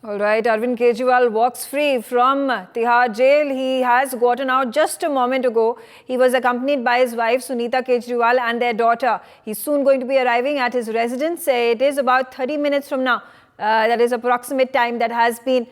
All right, Arvind Kejriwal walks free from Tihar jail. He has gotten out just a moment ago. He was accompanied by his wife Sunita Kejriwal and their daughter. He's soon going to be arriving at his residence. It is about 30 minutes from now. That is approximate time that has been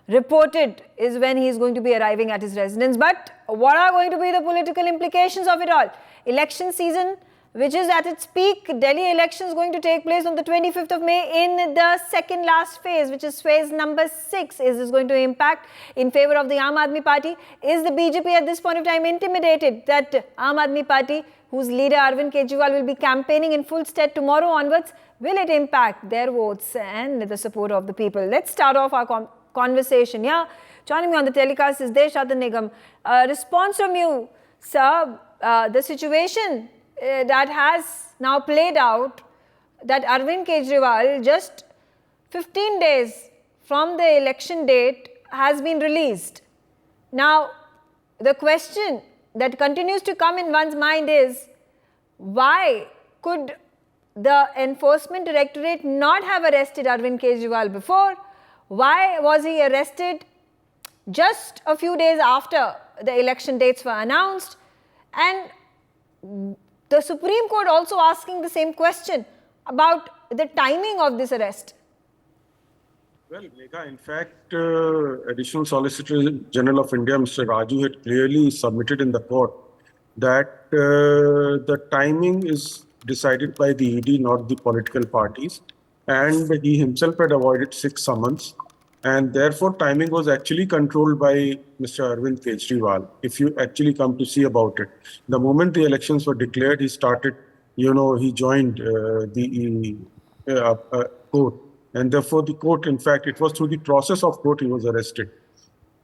reported is when he is going to be arriving at his residence. But what are going to be the political implications of it all? Election season, which is at its peak. Delhi elections going to take place on the 25th of May in the second last phase, which is phase number 6. Is this going to impact in favor of the Aam Aadmi Party? Is the BJP at this point of time intimidated that Aam Aadmi Party, whose leader Arvind Kejriwal will be campaigning in full stead tomorrow onwards, will it impact their votes and the support of the people? Let's start off our conversation. Yeah, joining me on the telecast is Deshat Nigam. Response from you, sir, the situation that has now played out, that Arvind Kejriwal, just 15 days from the election date, has been released. Now, the question that continues to come in one's mind is, why could the Enforcement Directorate not have arrested Arvind Kejriwal before? Why was he arrested just a few days after the election dates were announced? And the Supreme Court also asking the same question about the timing of this arrest. Well, Megha, in fact, Additional Solicitor General of India, Mr. Raju, had clearly submitted in the court that the timing is decided by the ED, not the political parties. And he himself had avoided 6 summons. And therefore, timing was actually controlled by Mr. Arvind Kejriwal, if you actually come to see about it. The moment the elections were declared, he started, he joined the court. And therefore, the court, in fact, it was through the process of court he was arrested.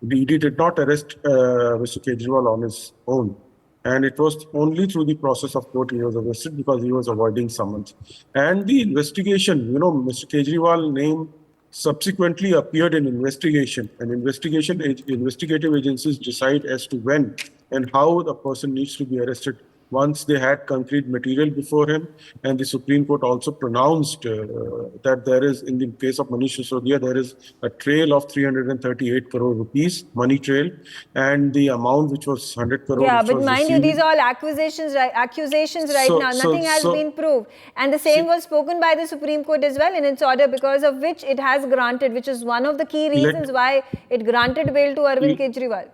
The ED did not arrest Mr. Kejriwal on his own. And it was only through the process of court he was arrested because he was avoiding summons. And the investigation, Mr. Kejriwal's name subsequently appeared in investigation, and investigative agencies decide as to when and how the person needs to be arrested once they had concrete material before him. And the Supreme Court also pronounced that there is, in the case of Manish Sisodia, there is a trail of 338 crore rupees, money trail, and the amount which was 100 crore. Yeah, but mind you, these are all accusations right now. Nothing has been proved. And the same was spoken by the Supreme Court as well in its order, because of which it has granted, which is one of the key reasons why it granted bail to Arvind Kejriwal.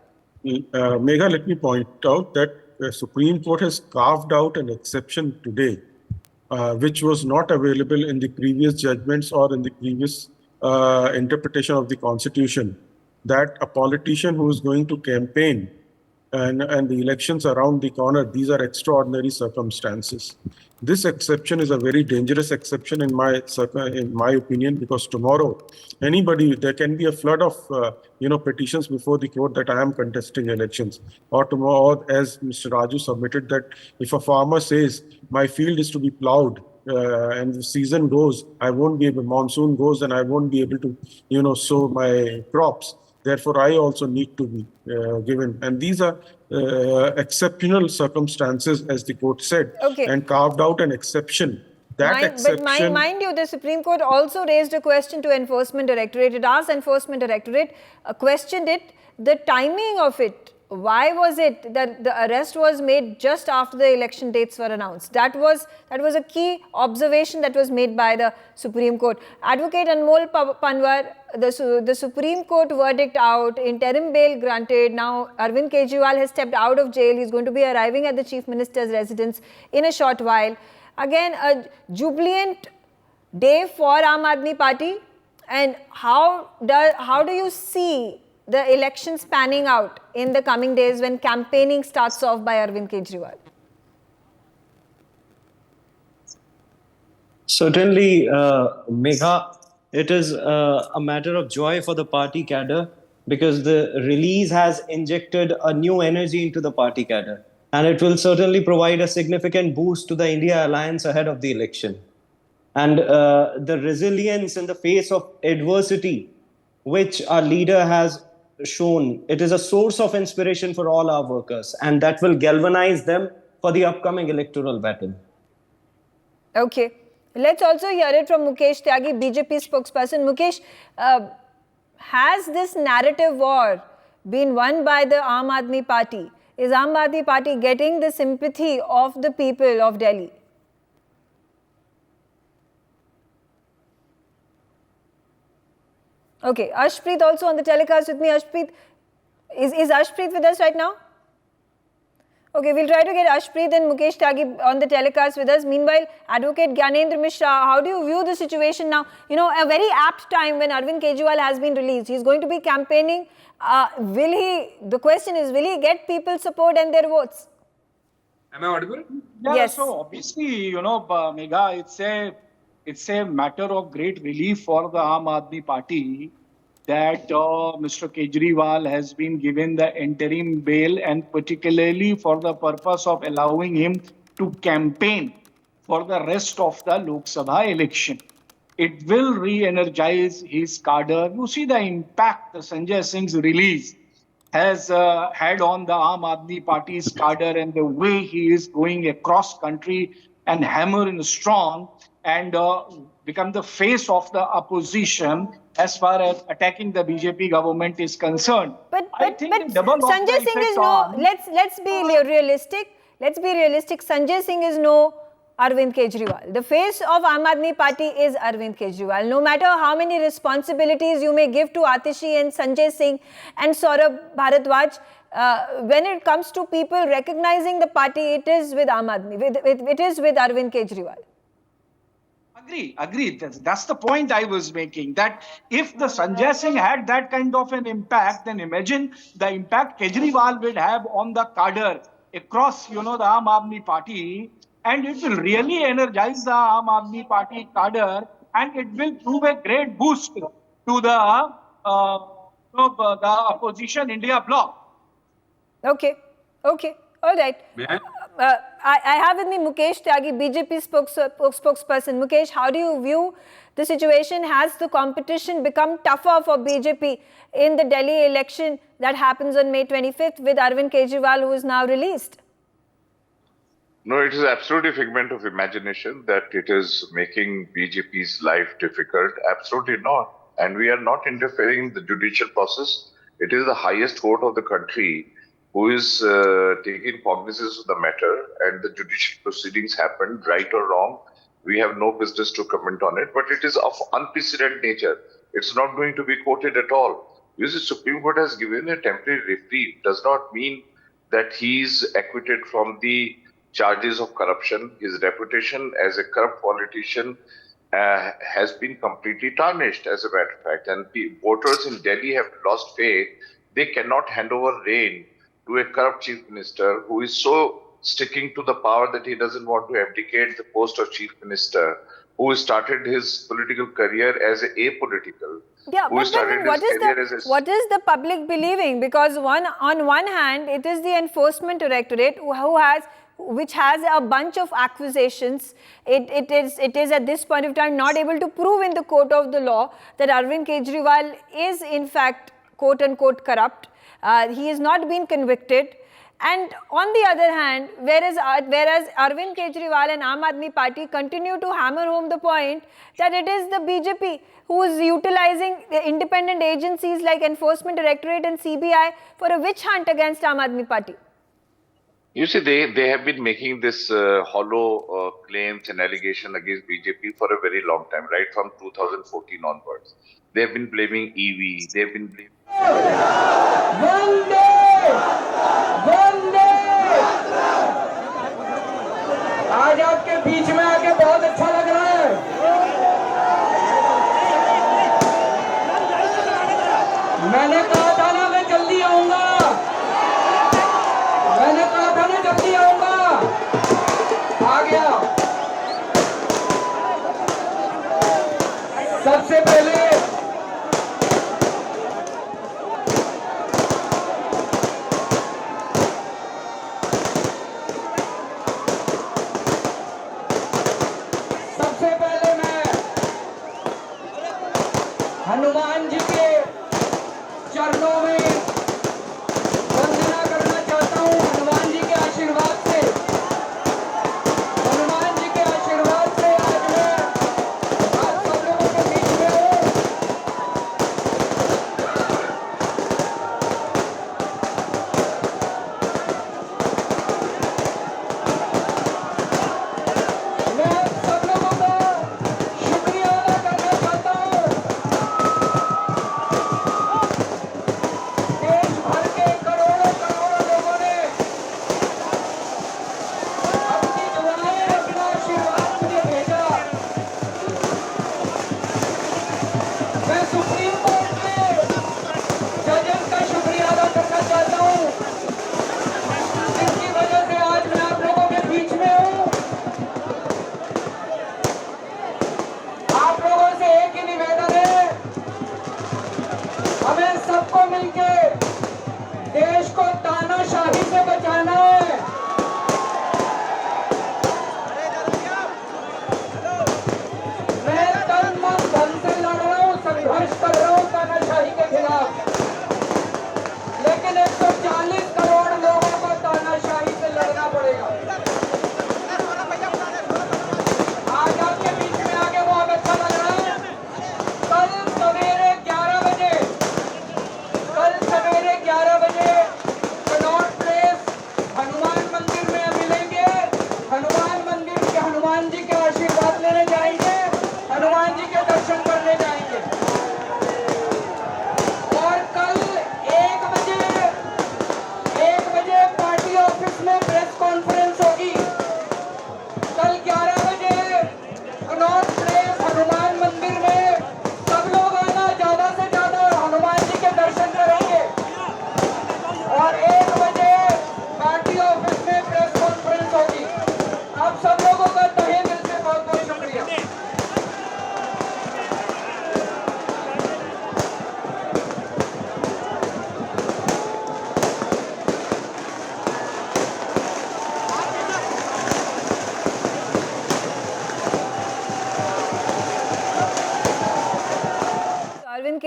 Megha, let me point out that the Supreme Court has carved out an exception today, which was not available in the previous judgments or in the previous interpretation of the Constitution, that a politician who is going to campaign and the elections around the corner, these are extraordinary circumstances. This exception is a very dangerous exception in my opinion, because tomorrow there can be a flood of petitions before the court that I am contesting elections, or tomorrow, as Mr. Raju submitted, that if a farmer says my field is to be plowed and the season goes, monsoon goes, and I won't be able to sow my crops. Therefore, I also need to be given. And these are exceptional circumstances, as the court said, and carved out an exception. But mind you, the Supreme Court also raised a question to Enforcement Directorate. It asked Enforcement Directorate, questioned it, the timing of it. Why was it that the arrest was made just after the election dates were announced? That was a key observation that was made by the Supreme Court. Advocate Anmol Panwar, the Supreme Court verdict out, interim bail granted. Now Arvind Kejriwal has stepped out of jail. He's going to be arriving at the Chief Minister's residence in a short while. Again, a jubilant day for Aam Aadmi Party. And how do you see the elections panning out in the coming days when campaigning starts off by Arvind Kejriwal? Certainly, Megha, it is a matter of joy for the party cadre, because the release has injected a new energy into the party cadre. And it will certainly provide a significant boost to the India alliance ahead of the election. And the resilience in the face of adversity, which our leader has shown, it is a source of inspiration for all our workers, and that will galvanize them for the upcoming electoral battle. Okay. Let's also hear it from Mukesh Tyagi, BJP spokesperson. Mukesh, has this narrative war been won by the Aam Aadmi Party? Is Aam Aadmi Party getting the sympathy of the people of Delhi? Okay, Ashpreet also on the telecast with me. Ashpreet, is Ashpreet with us right now? Okay, we'll try to get Ashpreet and Mukesh Tyagi on the telecast with us. Meanwhile, Advocate Gyanendra Mishra, how do you view the situation now? You know, a very apt time when Arvind Kejriwal has been released. He's going to be campaigning. The question is, will he get people's support and their votes? Am I audible? Yeah, Yes. so obviously, Megha, it's a matter of great relief for the Aam Aadmi Party that Mr. Kejriwal has been given the interim bail, and particularly for the purpose of allowing him to campaign for the rest of the Lok Sabha election. It will re-energize his cadre. You see the impact the Sanjay Singh's release has had on the Aam Aadmi Party's cadre, and the way he is going across country and hammering strong and become the face of the opposition as far as attacking the BJP government is concerned. But double Sanjay Singh is no. Let's be realistic. Let's be realistic. Sanjay Singh is no Arvind Kejriwal. The face of Aam Aadmi Party is Arvind Kejriwal. No matter how many responsibilities you may give to Atishi and Sanjay Singh and Saurabh Bharadwaj, when it comes to people recognizing the party, it is with Aam Aadmi. It is with Arvind Kejriwal. Agree. That's the point I was making, that if the Sanjay Singh had that kind of an impact, then imagine the impact Kejriwal will have on the cadre across, the Aam Aadmi Party, and it will really energize the Aam Aadmi Party cadre, and it will prove a great boost to the opposition India bloc. Okay. All right. May I? I have with me Mukesh Tyagi, BJP spokesperson. Mukesh, how do you view the situation? Has the competition become tougher for BJP in the Delhi election that happens on May 25th with Arvind Kejriwal, who is now released? No, it is absolutely a figment of imagination that it is making BJP's life difficult. Absolutely not. And we are not interfering in the judicial process. It is the highest court of the country who is taking cognizance of the matter, and the judicial proceedings happened, right or wrong. We have no business to comment on it, but it is of unprecedented nature. It's not going to be quoted at all. Because the Supreme Court has given a temporary reprieve does not mean that he is acquitted from the charges of corruption. His reputation as a corrupt politician has been completely tarnished, as a matter of fact. And voters in Delhi have lost faith. They cannot hand over reign to a corrupt chief minister who is so sticking to the power that he doesn't want to abdicate the post of chief minister, who started his political career as apolitical. Yeah, but then what is the public believing? Because on one hand, it is the Enforcement Directorate which has a bunch of accusations. It is at this point of time not able to prove in the court of the law that Arvind Kejriwal is in fact quote unquote corrupt. He has not been convicted. And on the other hand, whereas Arvind Kejriwal and Aam Aadmi Party continue to hammer home the point that it is the BJP who is utilizing the independent agencies like Enforcement Directorate and CBI for a witch hunt against Aam Aadmi Party. You see, they have been making this hollow claims and allegation against BJP for a very long time, right from 2014 onwards. They have been blaming EV, they have been blaming... वंदे आज आपके बीच में आके बहुत अच्छा लग रहा है। मैंने कहा था ना मैं जल्दी आऊंगा, आ गया। सबसे पहले मैं हनुमान जी के चरणों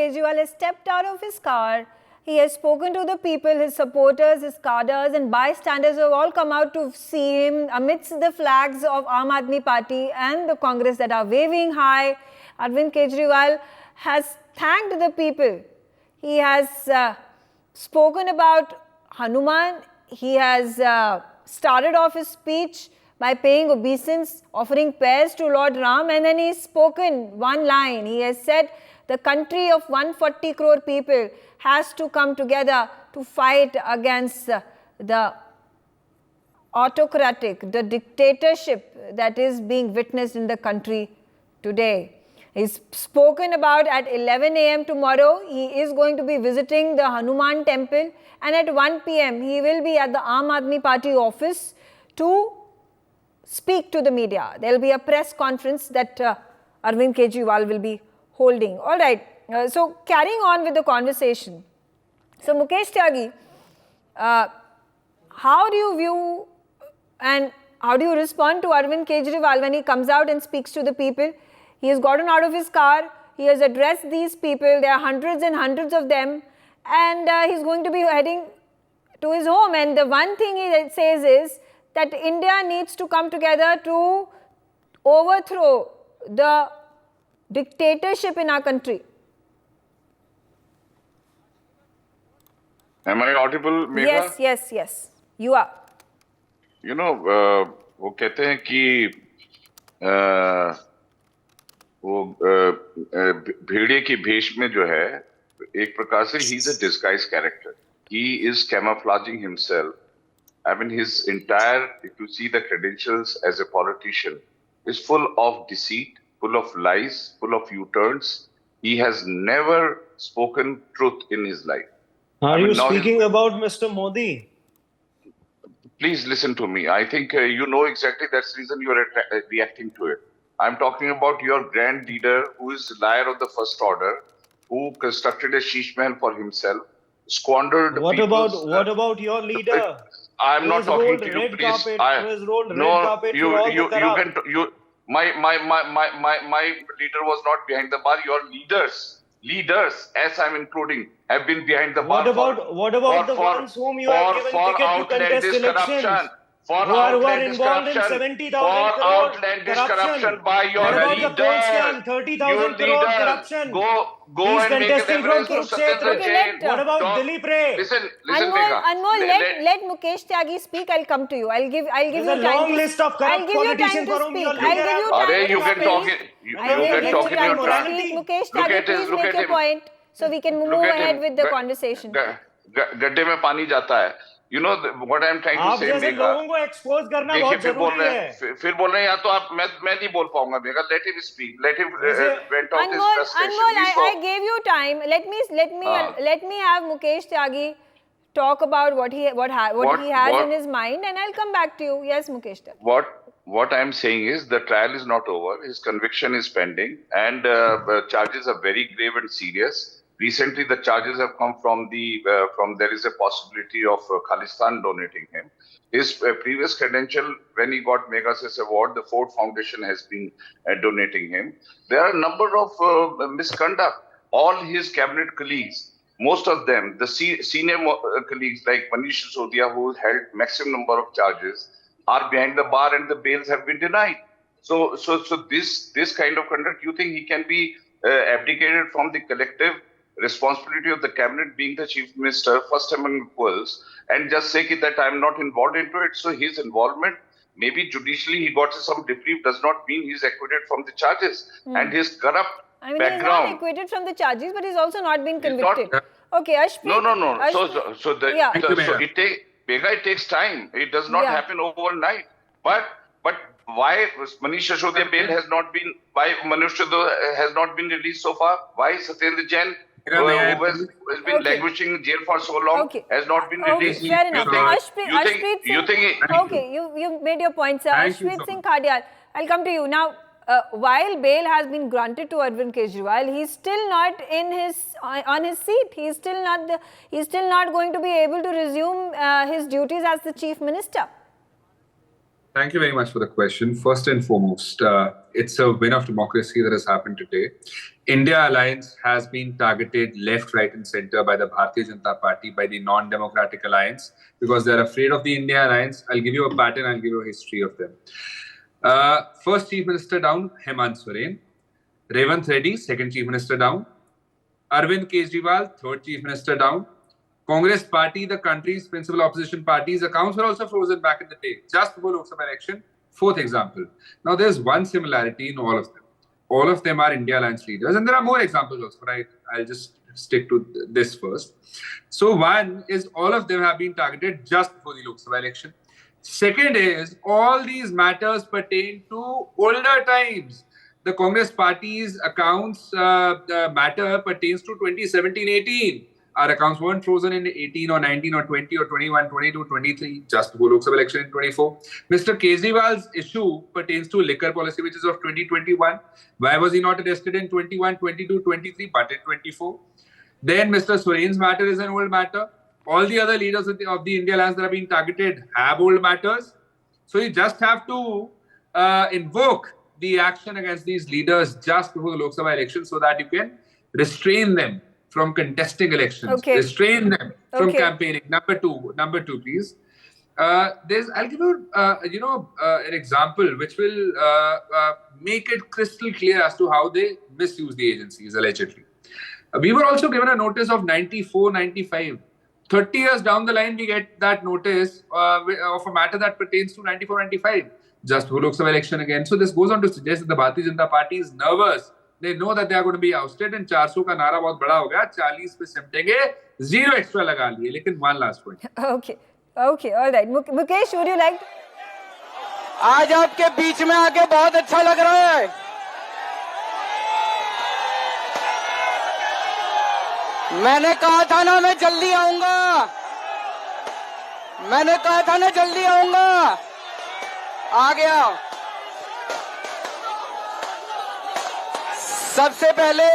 Kejriwal has stepped out of his car. He has spoken to the people, his supporters, his cadres and bystanders who have all come out to see him amidst the flags of Aam Aadmi Party and the Congress that are waving high. Arvind Kejriwal has thanked the people. He has spoken about Hanuman. He has started off his speech by paying obeisance, offering prayers to Lord Ram, and then he's spoken one line. He has said the country of 140 crore people has to come together to fight against the autocratic, the dictatorship that is being witnessed in the country today. He's spoken about at 11 a.m. tomorrow. He is going to be visiting the Hanuman temple, and at 1 p.m. he will be at the Aam Aadmi Party office to speak to the media. There will be a press conference that Arvind Kejriwal will be holding. All right. So carrying on with the conversation. So Mukesh Tyagi, how do you view and how do you respond to Arvind Kejriwal when he comes out and speaks to the people? He has gotten out of his car. He has addressed these people. There are hundreds and hundreds of them. And he's going to be heading to his home. And the one thing he says is that India needs to come together to overthrow the dictatorship in our country. Am I audible, Megha? Yes, yes, yes. You are. You know, वो कहते हैं कि वो भेड़िए की भेष में जो है एक प्रकार से he is a disguised character. He is camouflaging himself. I mean, his entire, if you see the credentials as a politician, is full of deceit, full of lies, full of U-turns. He has never spoken truth in his life. Are you speaking about Mr. Modi? Please listen to me. I think you know exactly that's the reason you are reacting to it. I'm talking about your grand leader who is liar of the first order, who constructed a sheesh mahal for himself, squandered What about your leader? I'm not talking to you, please. My leader was not behind the bar. Your leaders, as I'm including, have been behind the bar. What about the ones whom you have given ticket to contest elections? Who are involved in 70,000 crore corruption by your leader. What about the 30,000 crore corruption? Go He's and make contesting from reference to Satyendra Jain. What about Dilip Ray? Listen, Anmol, let Mukesh Tyagi speak. I'll come to you. I'll give you time. There's a long list of corrupt politicians for whom your leader you can talk it. You can talk in your time. Mukesh Tyagi, please make your point so we can move ahead with the conversation. गड्ढे में पानी जाता है. You know what I'm trying to say, Megha. लोगों को expose करना बहुत जरूरी है. फिर बोल रहे हैं या तो आप मैं नहीं बोल पाऊंगा, Megha. Let him speak. Let him vent out his frustration. Anmol, I gave you time. Let me have Mukesh Tyagi talk about what he has in his mind, and I'll come back to you. Yes, Mukesh Tyagi. What I'm saying is the trial is not over. His conviction is pending, and charges are very grave and serious. Recently, the charges have come from there is a possibility of Khalistan donating him. His previous credential, when he got Megasis Award, the Ford Foundation has been donating him. There are a number of misconduct. All his cabinet colleagues, most of them, the senior colleagues like Manish Sisodia, who held maximum number of charges, are behind the bar and the bails have been denied. So this kind of conduct, you think he can be abdicated from the collective responsibility of the cabinet being the chief minister, first among equals, and just say that I'm not involved into it. So his involvement, maybe judicially he got some reprieve, does not mean he's acquitted from the charges. And his corrupt background. He's not acquitted from the charges, but he's also not been convicted. Okay, Ashpreet. No. So it takes time. It does not happen overnight. But why Manish Sisodia bail has not been, why Manish Sisodia has not been released so far? Why Satyendra Jain, who has been languishing in jail for so long, has not been released? Fair enough. You think okay, you made your point, sir. Ashpreet Singh Khadial, I'll come to you now. While bail has been granted to Arvind Kejriwal, he's still not on his seat. He's still not going to be able to resume his duties as the chief minister. Thank you very much for the question. First and foremost, it's a win of democracy that has happened today. India Alliance has been targeted left, right, and center by the Bharatiya Janata Party, by the non-democratic alliance, because they're afraid of the India Alliance. I'll give you a pattern, I'll give you a history of them. First Chief Minister down, Hemant Soren. Revanth Reddy, second Chief Minister down. Arvind Kejriwal, third Chief Minister down. Congress Party, the country's principal opposition party's accounts were also frozen back in the day, just before Lok Sabha election. Fourth example. Now, there's one similarity in all of them. All of them are India Alliance leaders, and there are more examples also, but I'll just stick to this first. So one is all of them have been targeted just before the Lok Sabha election. Second is all these matters pertain to older times. The Congress Party's accounts matter pertains to 2017-18. Our accounts weren't frozen in 18 or 19 or 20 or 21, 22, 23, just before Lok Sabha election in 24. Mr. Kejriwal's issue pertains to liquor policy, which is of 2021. Why was he not arrested in 21, 22, 23, but in 24? Then Mr. Soren's matter is an old matter. All the other leaders of the India Alliance that are being targeted have old matters. So you just have to invoke the action against these leaders just before the Lok Sabha election so that you can restrain them from contesting elections, restrain them from campaigning. Number two, please. I'll give you, an example which will make it crystal clear as to how they misuse the agencies, allegedly. We were also given a notice of 94, 95. 30 years down the line, we get that notice of a matter that pertains to 94, 95, just before Lok Sabha election again. So this goes on to suggest that the Bharatiya Janata Party is nervous. They know that they are going to be ousted and 400 का नारा बहुत बड़ा हो गया, 40 पे सिमटेंगे, 0 extra लगा लिए. लेकिन one last point. Okay, all right. Mukesh, would you like? आज आपके बीच में आके बहुत अच्छा लग रहा है. मैंने कहा था ना मैं जल्दी आऊंगा. मैंने कहा था ना जल्दी आऊंगा. आ गया. सबसे पहले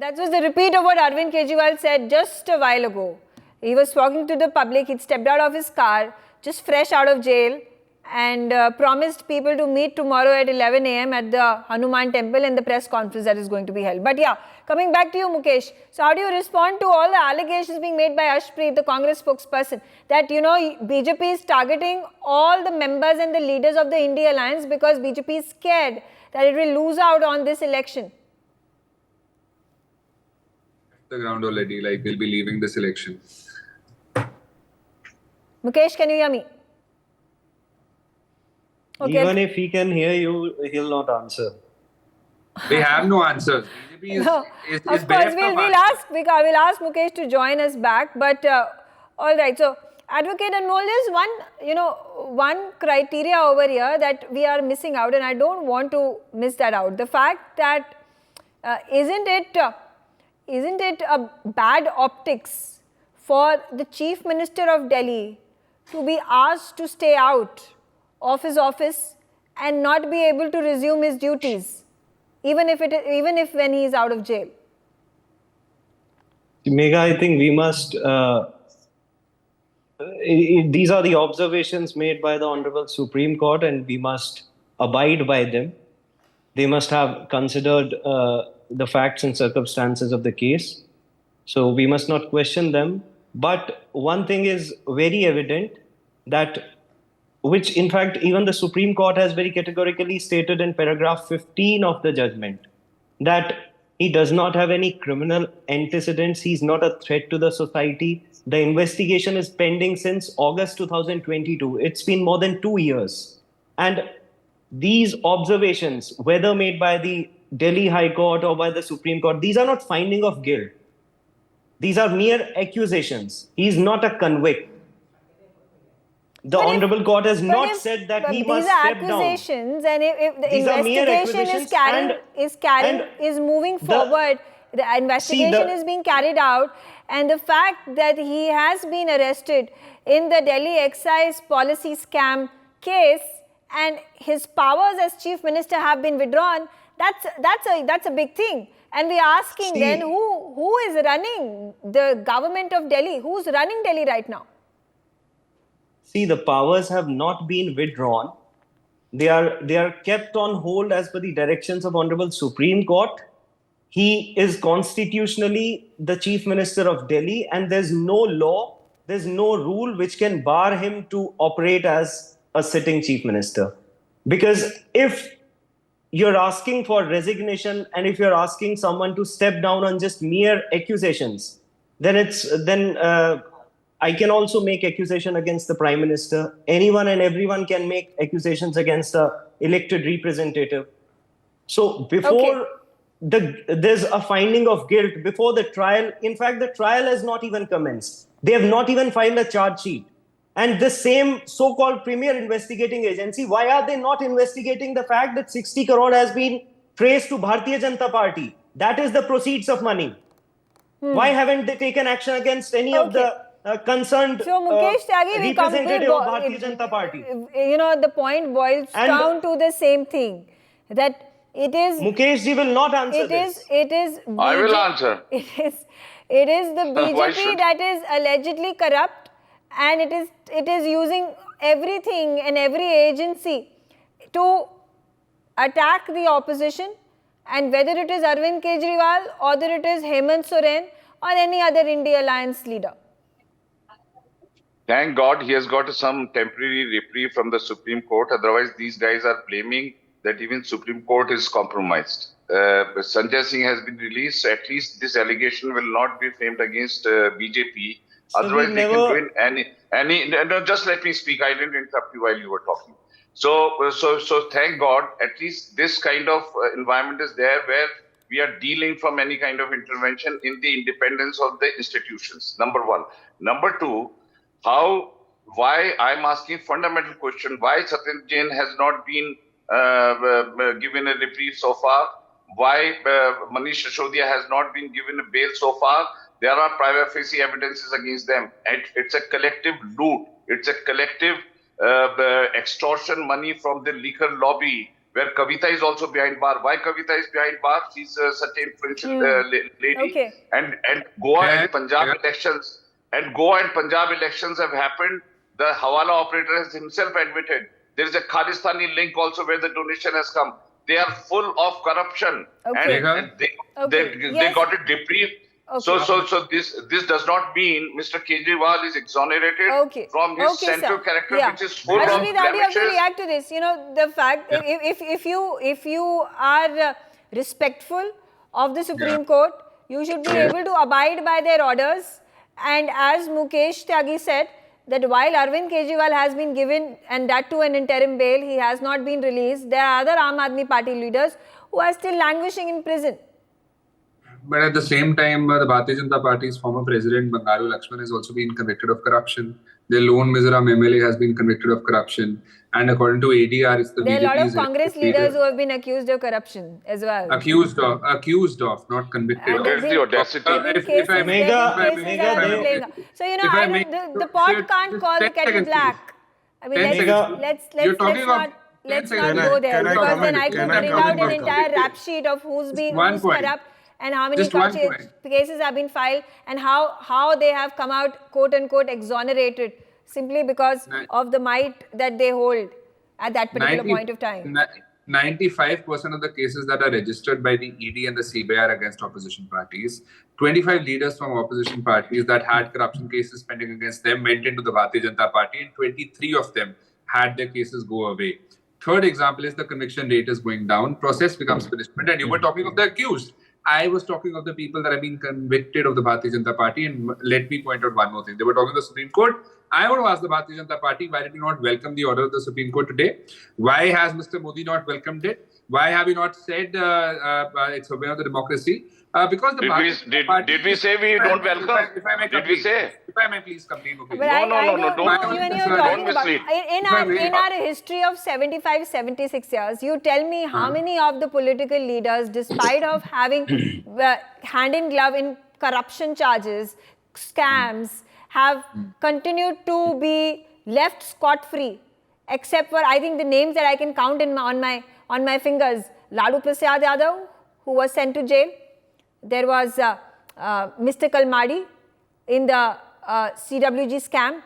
that was the repeat of what Arvind Kejriwal said just a while ago. He was talking to the public. He'd stepped out of his car, just fresh out of jail, and promised people to meet tomorrow at 11 a.m. at the Hanuman temple in the press conference that is going to be held. But yeah, coming back to you, Mukesh. So how do you respond to all the allegations being made by Ashpreet, the Congress spokesperson, that, BJP is targeting all the members and the leaders of the India Alliance because BJP is scared that it will lose out on this election? The ground already, we'll be leaving this election. Mukesh, can you hear me? Okay. Even if he can hear you, he'll not answer. They have no answers. BJP is of course, we'll ask Mukesh to join us back. But all right, so Advocate Anmol, there's one criteria over here that we are missing out, and I don't want to miss that out. The fact that isn't it a bad optics for the Chief Minister of Delhi to be asked to stay out of his office and not be able to resume his duties, even if when he is out of jail? Megha, I think we must. These are the observations made by the Honorable Supreme Court, and we must abide by them. They must have considered the facts and circumstances of the case. So we must not question them. But one thing is very evident, that which in fact even the Supreme Court has very categorically stated in paragraph 15 of the judgment, that he does not have any criminal antecedents. He's not a threat to the society. The investigation is pending since August 2022. It's been more than 2 years. And these observations, whether made by the Delhi High Court or by the Supreme Court, these are not finding of guilt. These are mere accusations. He is not a convict. The Honorable Court has not said that he must step down. These are accusations, and if the investigation is moving forward, the investigation is being carried out, and the fact that he has been arrested in the Delhi excise policy scam case and his powers as Chief Minister have been withdrawn, that's a big thing. And we are asking then who is running the government of Delhi? Who's running Delhi right now? See, the powers have not been withdrawn. They are kept on hold as per the directions of Honorable Supreme Court. He is constitutionally the Chief Minister of Delhi, and there's no law, there's no rule which can bar him to operate as a sitting Chief Minister. Because if you're asking for resignation and if you're asking someone to step down on just mere accusations, then I can also make accusation against the Prime Minister. Anyone and everyone can make accusations against an elected representative. So before there's a finding of guilt, before the trial, in fact, the trial has not even commenced. They have not even filed a charge sheet. And the same so-called premier investigating agency, why are they not investigating the fact that 60 crore has been traced to Bharatiya Janata Party? That is the proceeds of money. Why haven't they taken action against any of the concerned representative of Bharatiya Janata Party? You know, the point boils down to the same thing, that it is... Mukesh ji will not answer this. It is I will answer. It is the BJP that is allegedly corrupt, and it is using everything and every agency to attack the opposition, and whether it is Arvind Kejriwal or whether it is Hemant Soren or any other India Alliance leader. Thank God he has got some temporary reprieve from the Supreme Court. Otherwise, these guys are claiming that even Supreme Court is compromised. Sanjay Singh has been released. So at least this allegation will not be framed against BJP. So otherwise, they can win any. No, just let me speak. I didn't interrupt you while you were talking. So thank God, at least this kind of environment is there where we are dealing from any kind of intervention in the independence of the institutions. Number one. Number two, why I'm asking fundamental question, why Satyendra Jain has not been given a reprieve so far? Why Manish Sisodia has not been given a bail so far? There are prima facie evidences against them. And it's a collective loot. It's a collective extortion money from the liquor lobby, where Kavita is also behind bar. Why Kavita is behind bar? She's such an influential lady. Okay. And Goa and Punjab elections. And Goa and Punjab elections have happened. The Hawala operator has himself admitted. There is a Khalistani link also where the donation has come. They are full of corruption. Okay. And they got it reprieved. Okay. So this does not mean Mr. Kejriwal is exonerated from his central character, which is full of Actually, that you have to blemishes. react to this. You know, the fact, if you are respectful of the Supreme Court, you should be able to abide by their orders. And as Mukesh Tyagi said, that while Arvind Kejriwal has been given, and that too an interim bail, he has not been released, there are other Aam Aadmi Party leaders who are still languishing in prison. But at the same time, the Bharatiya Janata Party's former president, Bangaru Lakshman, has also been convicted of corruption. The lone Mizoram MLA has been convicted of corruption. And according to ADR, it's the There are a lot of BJP's Congress leaders who have been accused of corruption as well. accused of, not convicted And of. Where's the audacity? If I may, So, you know, the pot can't call the kettle black. I mean, let's not go there, because then I could bring out an entire rap sheet of who's corrupt and how many cases have been filed and how they have come out, quote unquote, exonerated simply because of the might that they hold at that particular point of time. 95% of the cases that are registered by the ED and the CBI are against opposition parties. 25 leaders from opposition parties that had corruption cases pending against them went into the Bharatiya Janata Party, and 23 of them had their cases go away. Third example is the conviction rate is going down. Process becomes punishment. And you were talking of the accused. I was talking of the people that have been convicted of the Bharatiya Janata Party. And let me point out one more thing. They were talking of the Supreme Court. I want to ask the Bharatiya Janata Party, why did you not welcome the order of the Supreme Court today? Why has Mr. Modi not welcomed it? Why have you not said it's a way of the democracy? Because the did we say we don't welcome? Did we say? If I may please complete. Okay. But Don't in our history of 75, 76 years, you tell me how many of the political leaders, despite of having hand in glove in corruption charges, scams, have continued to be left scot-free, except for, I think, the names that I can count on my fingers. Ladu Prasad Yadav, who was sent to jail. there was Mr. Kalmadi in the CWG scam.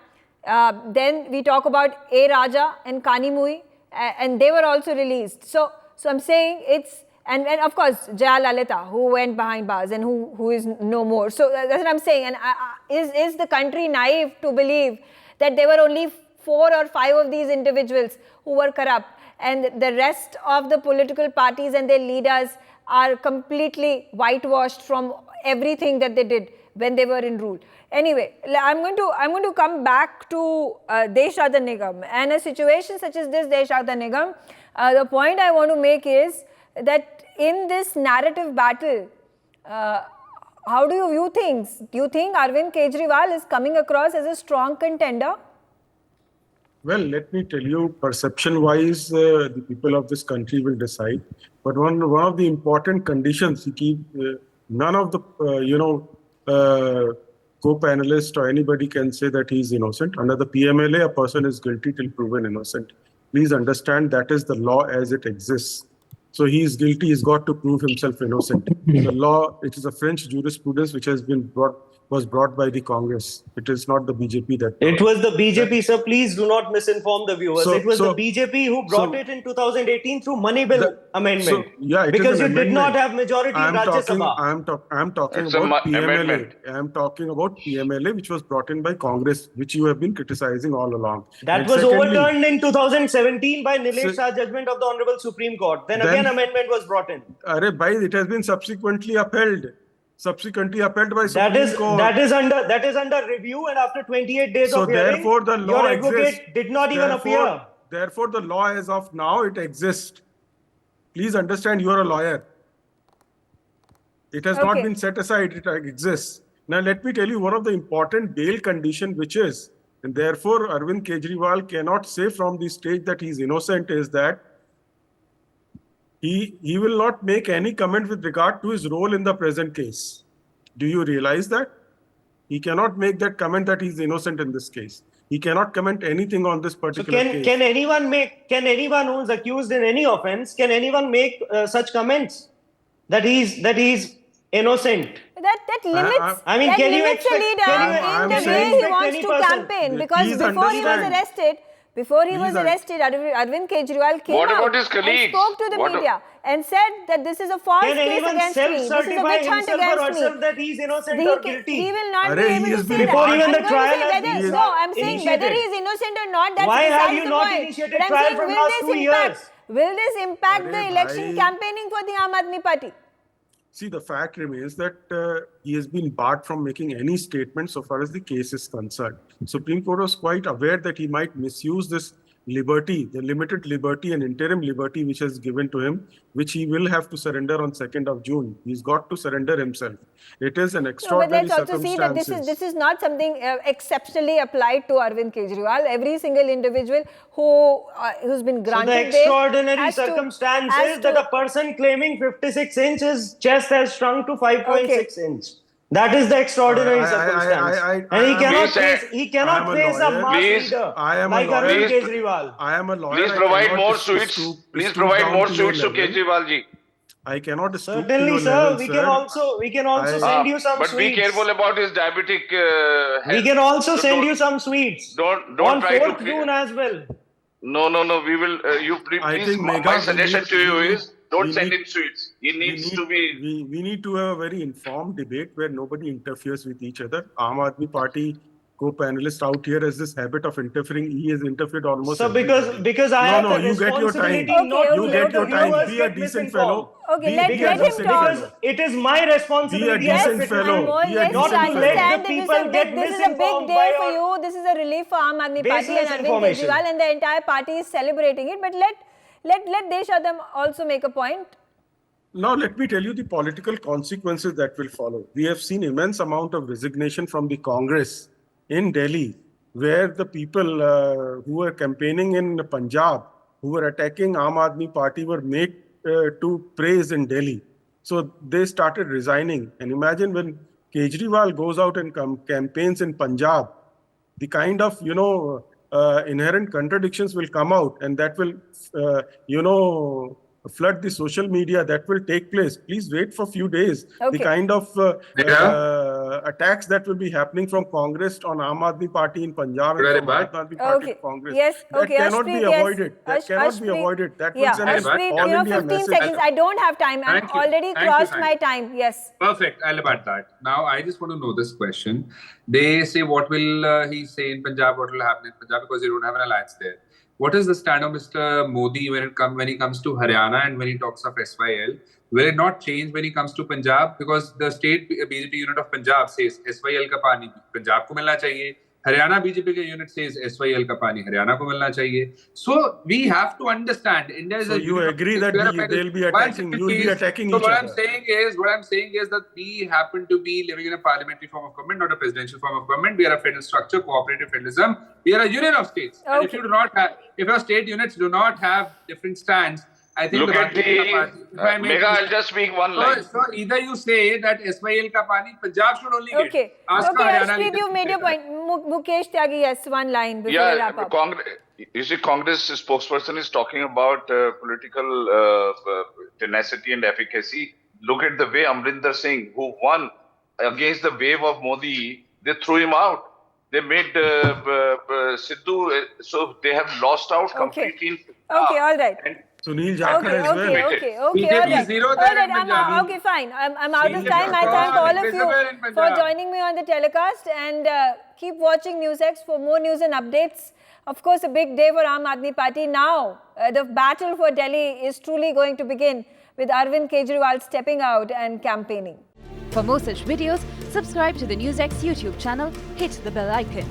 Then we talk about A. Raja and Kanimui, and they were also released. So I'm saying it's, and of course Jaya Lalita, who went behind bars and who is no more. So that's what I'm saying. And is the country naive to believe that there were only 4 or 5 of these individuals who were corrupt, and the rest of the political parties and their leaders are completely whitewashed from everything that they did when they were in rule? Anyway, I'm going to come back to Deshada Nigam and a situation such as this Deshada Nigam. The point I want to make is that in this narrative battle, how do you view things? Do you think Arvind Kejriwal is coming across as a strong contender? Well, let me tell you, perception-wise, the people of this country will decide. But one of the important conditions, none of the, co-panelists or anybody can say that he is innocent. Under the PMLA, a person is guilty till proven innocent. Please understand that is the law as it exists. So he is guilty, he's got to prove himself innocent. The law, it is a French jurisprudence which was brought by the Congress. It is not the BJP that... It was the BJP, sir. Please do not misinform the viewers. It was the BJP who brought it in 2018 through Money Bill amendment. Because you did not have majority in Rajya Sabha. I'm talking about PMLA. I'm talking about PMLA, which was brought in by Congress, which you have been criticizing all along. That was overturned in 2017 by Nilesh Shah judgment of the Honorable Supreme Court. Then again amendment was brought in. It has been subsequently upheld. By Supreme Court. That is under review, and after 28 days of hearing, therefore the law your advocate exists. did not even appear. Therefore, the law as of now, it exists. Please understand, you are a lawyer. It has not been set aside, it exists. Now, let me tell you one of the important bail condition which is, and therefore Arvind Kejriwal cannot say from the stage that he is innocent, is that he will not make any comment with regard to his role in the present case. Do you realize that? He cannot make that comment that he is innocent in this case. He cannot comment anything on this particular case. Can anyone who is accused in any offense, can anyone make such comments that he's innocent? That limits. I mean, can you expect a leader in the way he wants to campaign? Because before he was arrested, Arvind Kejriwal came out and spoke to the media and said that this is a false case against me. This is a witch hunt against me. That he's innocent or guilty. He will not be able to say that. Before even the trial I'm saying whether he is innocent or not, that's why have you the not point. initiated trial from last 2 years? Will this impact the election campaigning for the Aam Aadmi Party? See, the fact remains that he has been barred from making any statement so far as the case is concerned. Supreme Court was quite aware that he might misuse this liberty, the limited liberty and interim liberty which is given to him, which he will have to surrender on 2nd of June. He's got to surrender himself. It is an extraordinary circumstance. But let's also see that this is not something exceptionally applied to Arvind Kejriwal. Every single individual who's been granted bail. So the extraordinary circumstance is that a person claiming 56 inches chest has shrunk to 5.6 inch. That is the extraordinary circumstance. And he cannot face a mass leader like Arvind Kejriwal. I am a lawyer. Please provide more sweets. Please provide more sweets to Kejriwal ji. I cannot stoop Certainly, sir. We can also send you some sweets. But be careful about his diabetic health. We can also send you some sweets. Don't on try 4th to June as well. No. We will. Please. My suggestion to you is don't send him sweets. He needs to be. We need to have a very informed debate where nobody interferes with each other. Aam Aadmi Party co-panelist out here has this habit of interfering. He has interfered almost. So because I have the responsibility not to let the viewers be a decent fellow. Okay, let him talk. Because it is my responsibility as a fellow. Not to let the people get this is a big day for you. This is a relief for Aam Aadmi Party and Arvind Kejriwal, and the entire party is celebrating it. But let Deshadam also make a point. Now, let me tell you the political consequences that will follow. We have seen immense amount of resignation from the Congress in Delhi, where the people who were campaigning in Punjab, who were attacking Aam Aadmi Party, were made to praise in Delhi. So they started resigning. And imagine when Kejriwal goes out and campaigns in Punjab, the kind of, inherent contradictions will come out, and that will, flood the social media, that will take place. Please wait for a few days. Okay. The kind of attacks that will be happening from Congress on Aam Aadmi Party in Punjab and from Aam Aadmi Party Okay. to Congress, Yes. that Okay. cannot be Ashpreet, avoided. yes. That cannot be Ashpreet, avoided. That yeah, will send an Ashpreet, all India 15 message. seconds. I don't have time. I'm Thank you. already Thank you, crossed thank my you. time. Yes. Perfect. I'll about that. Now, I just want to know this question. They say, what will he say in Punjab? What will happen in Punjab? Because they don't have an alliance there. What is the stand of Mr. Modi when he comes to Haryana and when he talks of SYL? Will it not change when he comes to Punjab? Because the state BJP unit of Punjab says SYL ka pani Punjab ko milna chahiye. Haryana BJP unit says SYL ka pani Haryana ko milna chahiye. So we have to understand India is So you agree that they'll be attacking, you'll be attacking each other. What I'm saying is that we happen to be living in a parliamentary form of government, not a presidential form of government. We are a federal structure, cooperative federalism. We are a union of states. Okay. And if you do not have, if your state units do not have different stands, I think Look at the Megha, I'll just speak one line. So either you say that SYL ka pani Punjab should only get. Okay. Okay, Ashpreet, you made your point. Mukesh Tyagi, yes, one line before I wrap up. You see, Congress spokesperson is talking about political tenacity and efficacy. Look at the way Amrinder Singh, who won against the wave of Modi, they threw him out. They made Sidhu, so they have lost out completely. Okay, all right. Sunil Jakhar as well. Okay, all right. Okay, fine. I'm out of time. I thank all of you for joining me on the telecast, and keep watching NewsX for more news and updates. Of course, a big day for Aam Aadmi Party. Now, the battle for Delhi is truly going to begin with Arvind Kejriwal stepping out and campaigning. For more such videos, subscribe to the NewsX YouTube channel, hit the bell icon.